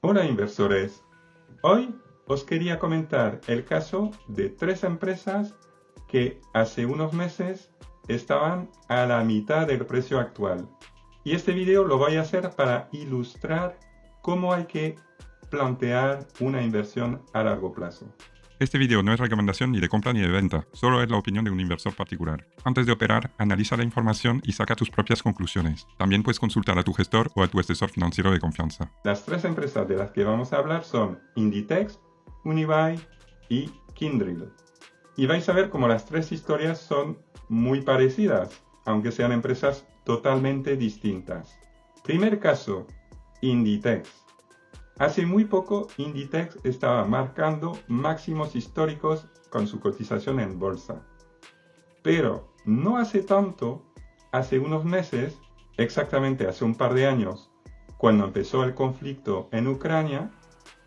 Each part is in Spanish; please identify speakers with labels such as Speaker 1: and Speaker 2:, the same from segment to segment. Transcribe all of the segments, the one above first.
Speaker 1: Hola inversores, hoy os quería comentar el caso de 3 empresas que hace unos meses estaban a la mitad del precio actual. Y este video lo voy a hacer para ilustrar cómo hay que plantear una inversión a largo plazo.
Speaker 2: Este video no es recomendación ni de compra ni de venta, solo es la opinión de un inversor particular. Antes de operar, analiza la información y saca tus propias conclusiones. También puedes consultar a tu gestor o a tu asesor financiero de confianza.
Speaker 1: Las 3 empresas de las que vamos a hablar son Inditex, Unibail y Kyndryl. Y vais a ver cómo las 3 historias son muy parecidas, aunque sean empresas totalmente distintas. Primer caso, Inditex. Hace muy poco Inditex estaba marcando máximos históricos con su cotización en bolsa. Pero no hace tanto, hace unos meses, exactamente hace un par de años, cuando empezó el conflicto en Ucrania,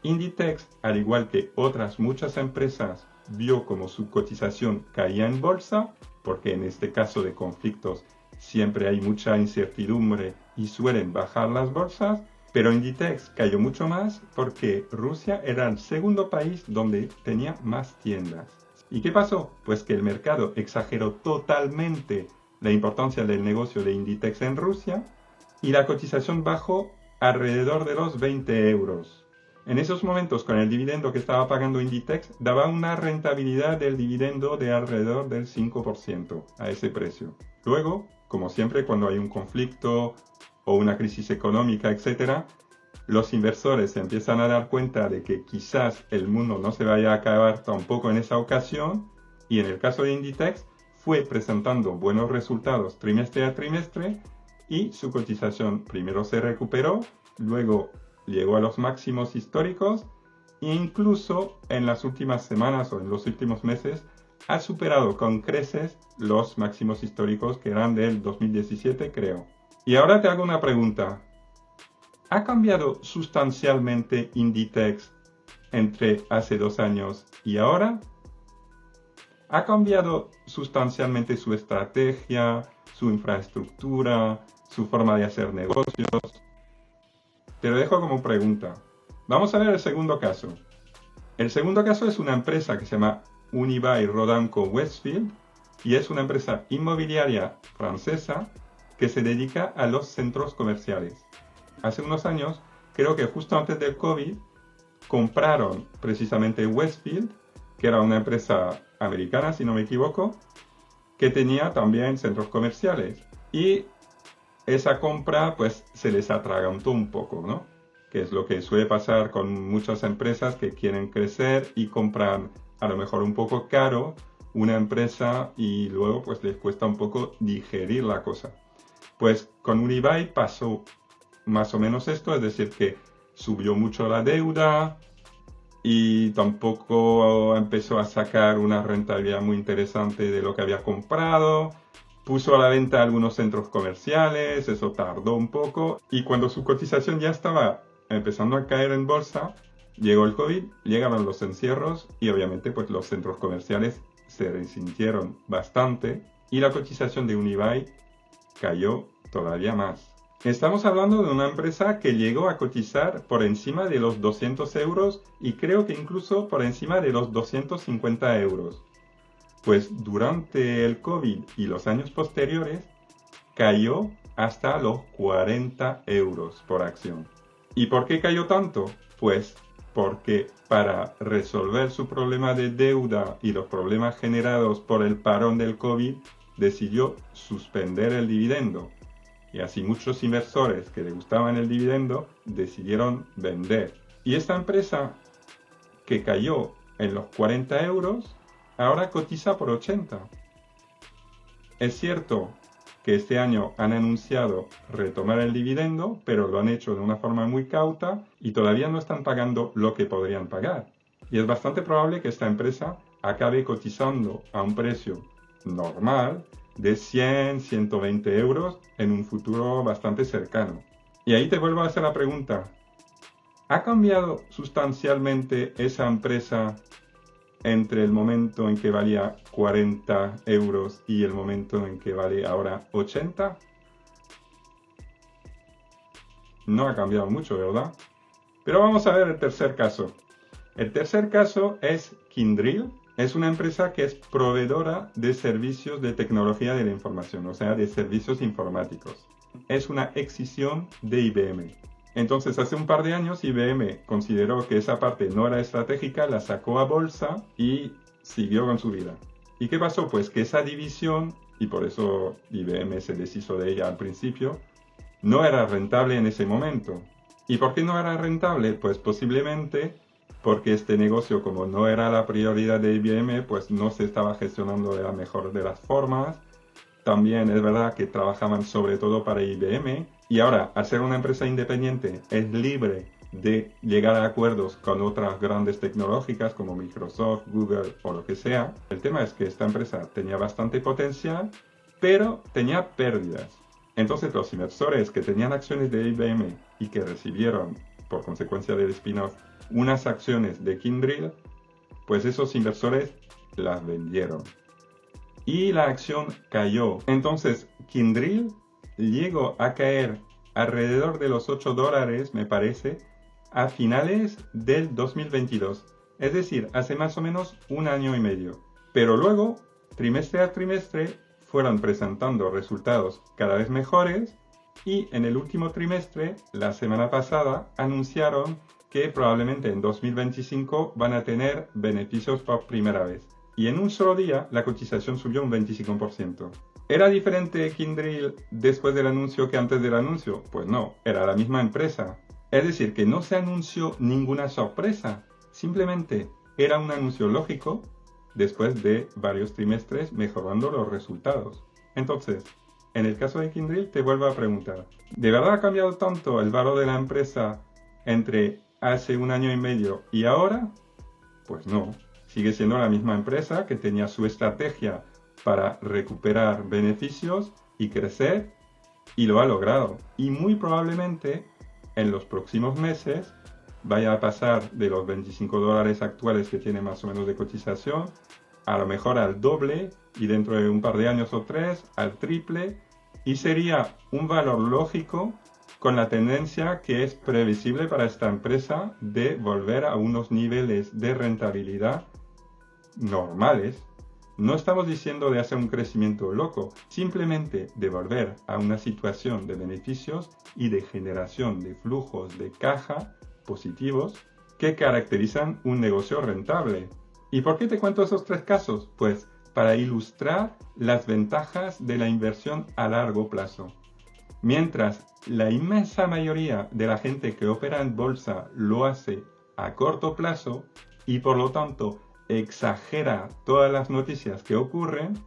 Speaker 1: Inditex, al igual que otras muchas empresas, vio como su cotización caía en bolsa, porque en este caso de conflictos siempre hay mucha incertidumbre y suelen bajar las bolsas, pero Inditex cayó mucho más porque Rusia era el segundo país donde tenía más tiendas. ¿Y qué pasó? Pues que el mercado exageró totalmente la importancia del negocio de Inditex en Rusia y la cotización bajó alrededor de los 20 euros. En esos momentos, con el dividendo que estaba pagando Inditex, daba una rentabilidad del dividendo de alrededor del 5% a ese precio. Luego, como siempre cuando hay un conflicto o una crisis económica, etc., los inversores se empiezan a dar cuenta de que quizás el mundo no se vaya a acabar tampoco en esa ocasión, y en el caso de Inditex fue presentando buenos resultados trimestre a trimestre y su cotización primero se recuperó, luego llegó a los máximos históricos e incluso en las últimas semanas o en los últimos meses ha superado con creces los máximos históricos que eran del 2017, creo. Y ahora te hago una pregunta. ¿Ha cambiado sustancialmente Inditex entre hace 2 años y ahora? ¿Ha cambiado sustancialmente su estrategia, su infraestructura, su forma de hacer negocios? Te lo dejo como pregunta. Vamos a ver el segundo caso. El segundo caso es una empresa que se llama Unibail Rodamco Westfield y es una empresa inmobiliaria francesa que se dedica a los centros comerciales. Hace unos años, creo que justo antes del COVID, compraron precisamente Westfield, que era una empresa americana, si no me equivoco, que tenía también centros comerciales. Y esa compra, pues, se les atragantó un poco, ¿no? Que es lo que suele pasar con muchas empresas que quieren crecer y compran a lo mejor un poco caro una empresa y luego, pues, les cuesta un poco digerir la cosa. Pues con Unibail pasó más o menos esto, es decir, que subió mucho la deuda y tampoco empezó a sacar una rentabilidad muy interesante de lo que había comprado. Puso a la venta algunos centros comerciales, eso tardó un poco y cuando su cotización ya estaba empezando a caer en bolsa, llegó el COVID, llegaron los encierros y obviamente pues los centros comerciales se resintieron bastante y la cotización de Unibail cayó todavía más. Estamos hablando de una empresa que llegó a cotizar por encima de los 200 euros y creo que incluso por encima de los 250 euros. Pues durante el COVID y los años posteriores cayó hasta los 40 euros por acción. ¿Y por qué cayó tanto? Pues porque para resolver su problema de deuda y los problemas generados por el parón del COVID, decidió suspender el dividendo. Y así muchos inversores que le gustaban el dividendo decidieron vender. Y esta empresa que cayó en los 40 euros, ahora cotiza por 80. Es cierto que este año han anunciado retomar el dividendo, pero lo han hecho de una forma muy cauta y todavía no están pagando lo que podrían pagar. Y es bastante probable que esta empresa acabe cotizando a un precio normal de 100, 120 euros en un futuro bastante cercano. Y ahí te vuelvo a hacer la pregunta. ¿Ha cambiado sustancialmente esa empresa entre el momento en que valía 40 euros y el momento en que vale ahora 80? No ha cambiado mucho, ¿verdad? Pero vamos a ver el tercer caso. El tercer caso es Kyndryl. Es una empresa que es proveedora de servicios de tecnología de la información, o sea, de servicios informáticos. Es una escisión de IBM. Entonces, hace un par de años, IBM consideró que esa parte no era estratégica, la sacó a bolsa y siguió con su vida. ¿Y qué pasó? Pues que esa división, y por eso IBM se deshizo de ella al principio, no era rentable en ese momento. ¿Y por qué no era rentable? Pues posiblemente porque este negocio, como no era la prioridad de IBM, pues no se estaba gestionando de la mejor de las formas. También es verdad que trabajaban sobre todo para IBM. Y ahora, al ser una empresa independiente, es libre de llegar a acuerdos con otras grandes tecnológicas como Microsoft, Google o lo que sea. El tema es que esta empresa tenía bastante potencial, pero tenía pérdidas. Entonces los inversores que tenían acciones de IBM y que recibieron, por consecuencia del spin-off, unas acciones de Kyndryl, pues esos inversores las vendieron. Y la acción cayó. Entonces Kyndryl llegó a caer alrededor de los $8, me parece, a finales del 2022. Es decir, hace más o menos un año y medio. Pero luego, trimestre a trimestre, fueron presentando resultados cada vez mejores y en el último trimestre, la semana pasada, anunciaron que probablemente en 2025 van a tener beneficios por primera vez. Y en un solo día la cotización subió un 25%. ¿Era diferente Kyndryl después del anuncio que antes del anuncio? Pues no, era la misma empresa. Es decir, que no se anunció ninguna sorpresa, simplemente era un anuncio lógico después de varios trimestres mejorando los resultados. Entonces, en el caso de Kyndryl te vuelvo a preguntar, ¿de verdad ha cambiado tanto el valor de la empresa entre hace un año y medio y ahora? Pues no, sigue siendo la misma empresa que tenía su estrategia para recuperar beneficios y crecer y lo ha logrado. Y muy probablemente en los próximos meses vaya a pasar de los $25 actuales que tiene más o menos de cotización, a lo mejor al doble y dentro de un par de años o tres al triple, y sería un valor lógico con la tendencia que es previsible para esta empresa de volver a unos niveles de rentabilidad normales. No estamos diciendo de hacer un crecimiento loco, simplemente de volver a una situación de beneficios y de generación de flujos de caja positivos que caracterizan un negocio rentable. ¿Y por qué te cuento esos tres casos? Pues para ilustrar las ventajas de la inversión a largo plazo. Mientras la inmensa mayoría de la gente que opera en bolsa lo hace a corto plazo y por lo tanto exagera todas las noticias que ocurren,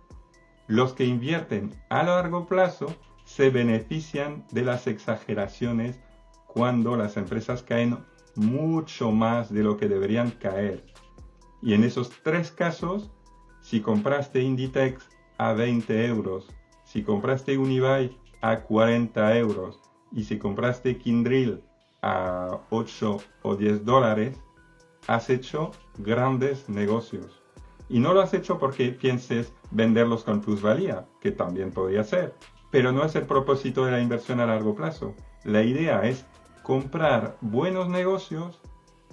Speaker 1: los que invierten a largo plazo se benefician de las exageraciones cuando las empresas caen mucho más de lo que deberían caer. Y en esos tres casos, si compraste Inditex a 20 euros, si compraste Unibail a 40 euros y si compraste Kyndryl a 8 o 10 dólares, has hecho grandes negocios. Y no lo has hecho porque pienses venderlos con plusvalía, que también podría ser. Pero no es el propósito de la inversión a largo plazo. La idea es comprar buenos negocios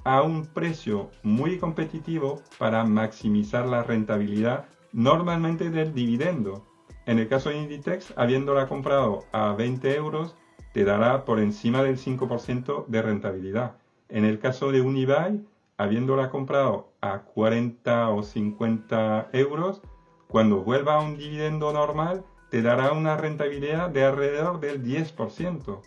Speaker 1: a un precio muy competitivo para maximizar la rentabilidad normalmente del dividendo. En el caso de Inditex, habiéndola comprado a 20 euros, te dará por encima del 5% de rentabilidad. En el caso de Unibail, habiéndola comprado a 40 o 50 euros, cuando vuelva a un dividendo normal, te dará una rentabilidad de alrededor del 10%.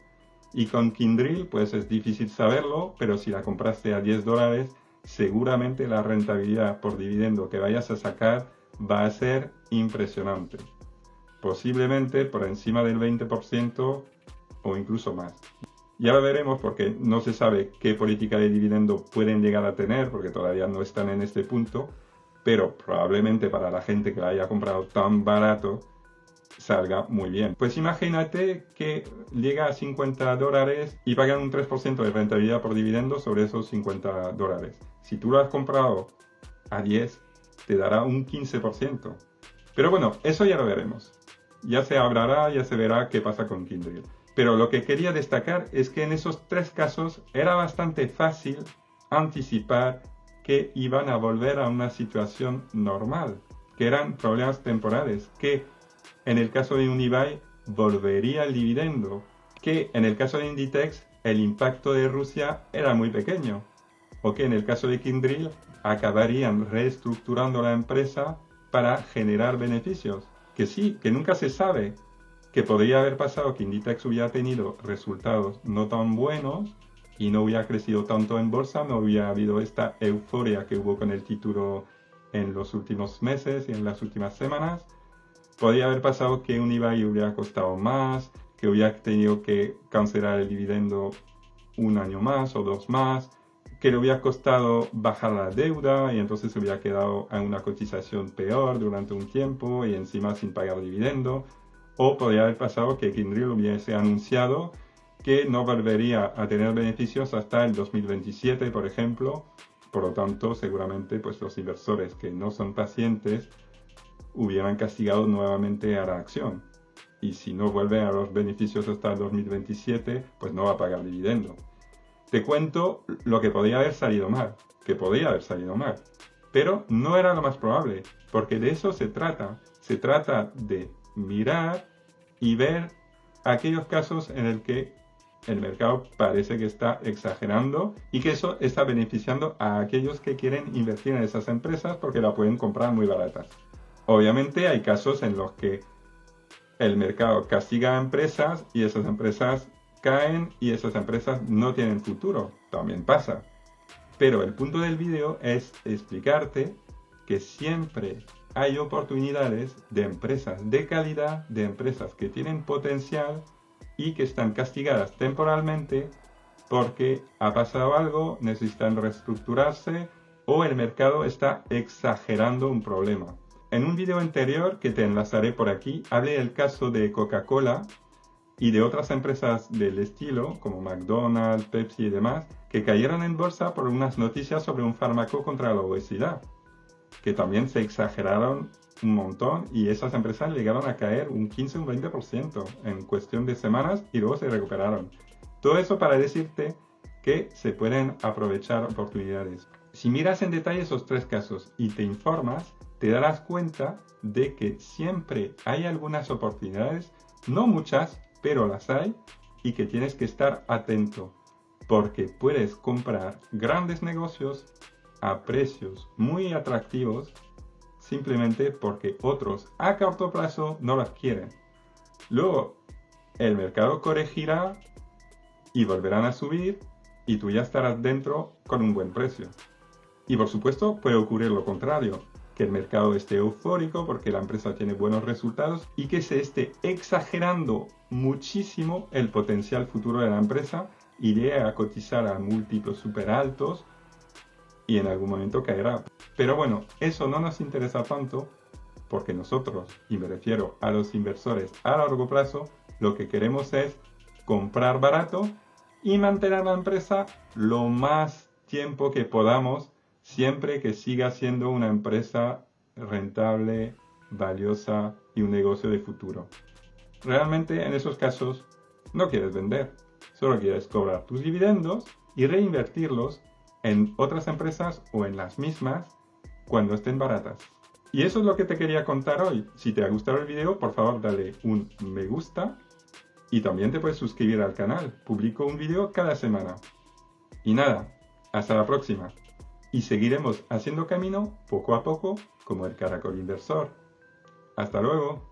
Speaker 1: Y con Kyndryl, pues es difícil saberlo, pero si la compraste a 10 dólares, seguramente la rentabilidad por dividendo que vayas a sacar va a ser impresionante. Posiblemente por encima del 20% o incluso más. Ya lo veremos porque no se sabe qué política de dividendo pueden llegar a tener, porque todavía no están en este punto, pero probablemente para la gente que la haya comprado tan barato, salga muy bien. Pues imagínate que llega a 50 dólares y pagan un 3% de rentabilidad por dividendo sobre esos 50 dólares. Si tú lo has comprado a 10, te dará un 15%. Pero bueno, eso ya lo veremos. Ya se hablará, ya se verá qué pasa con Kyndryl. Pero lo que quería destacar es que en esos tres casos era bastante fácil anticipar que iban a volver a una situación normal, que eran problemas temporales, que en el caso de Unibail volvería el dividendo, que en el caso de Inditex el impacto de Rusia era muy pequeño, o que en el caso de Kyndryl acabarían reestructurando la empresa para generar beneficios. Que sí, que nunca se sabe, que podría haber pasado que Inditex hubiera tenido resultados no tan buenos y no hubiera crecido tanto en bolsa, no hubiera habido esta euforia que hubo con el título en los últimos meses y en las últimas semanas. Podría haber pasado que Unibail hubiera costado más, que hubiera tenido que cancelar el dividendo un año más o dos más, que le hubiera costado bajar la deuda y entonces se hubiera quedado a una cotización peor durante un tiempo y encima sin pagar dividendo. O podría haber pasado que Kyndryl hubiese anunciado que no volvería a tener beneficios hasta el 2027, por ejemplo. Por lo tanto, seguramente pues, los inversores que no son pacientes hubieran castigado nuevamente a la acción. Y si no vuelve a los beneficios hasta el 2027, pues no va a pagar dividendo. Te cuento lo que podría haber salido mal, que podría haber salido mal. Pero no era lo más probable, porque de eso se trata. Se trata de mirar y ver aquellos casos en el que el mercado parece que está exagerando y que eso está beneficiando a aquellos que quieren invertir en esas empresas porque la pueden comprar muy baratas. Obviamente hay casos en los que el mercado castiga a empresas y esas empresas caen y esas empresas no tienen futuro. También pasa. Pero el punto del vídeo es explicarte que siempre hay oportunidades de empresas de calidad, de empresas que tienen potencial y que están castigadas temporalmente porque ha pasado algo, necesitan reestructurarse o el mercado está exagerando un problema. En un vídeo anterior que te enlazaré por aquí, hablé del caso de Coca-Cola y de otras empresas del estilo, como McDonald's, Pepsi y demás, que cayeron en bolsa por unas noticias sobre un fármaco contra la obesidad, que también se exageraron un montón y esas empresas llegaron a caer un 15 o un 20% en cuestión de semanas y luego se recuperaron. Todo eso para decirte que se pueden aprovechar oportunidades. Si miras en detalle esos tres casos y te informas, te darás cuenta de que siempre hay algunas oportunidades, no muchas, pero las hay, y que tienes que estar atento, porque puedes comprar grandes negocios a precios muy atractivos simplemente porque otros a corto plazo no las quieren. Luego, el mercado corregirá y volverán a subir y tú ya estarás dentro con un buen precio. Y por supuesto puede ocurrir lo contrario, que el mercado esté eufórico porque la empresa tiene buenos resultados y que se esté exagerando muchísimo el potencial futuro de la empresa y llegue a cotizar a múltiplos súper altos y en algún momento caerá. Pero bueno, eso no nos interesa tanto porque nosotros, y me refiero a los inversores a largo plazo, lo que queremos es comprar barato y mantener la empresa lo más tiempo que podamos, siempre que siga siendo una empresa rentable, valiosa y un negocio de futuro. Realmente en esos casos no quieres vender, solo quieres cobrar tus dividendos y reinvertirlos en otras empresas o en las mismas cuando estén baratas. Y eso es lo que te quería contar hoy. Si te ha gustado el video, por favor dale un me gusta y también te puedes suscribir al canal. Publico un video cada semana. Y nada, hasta la próxima. Y seguiremos haciendo camino poco a poco como el caracol inversor. Hasta luego.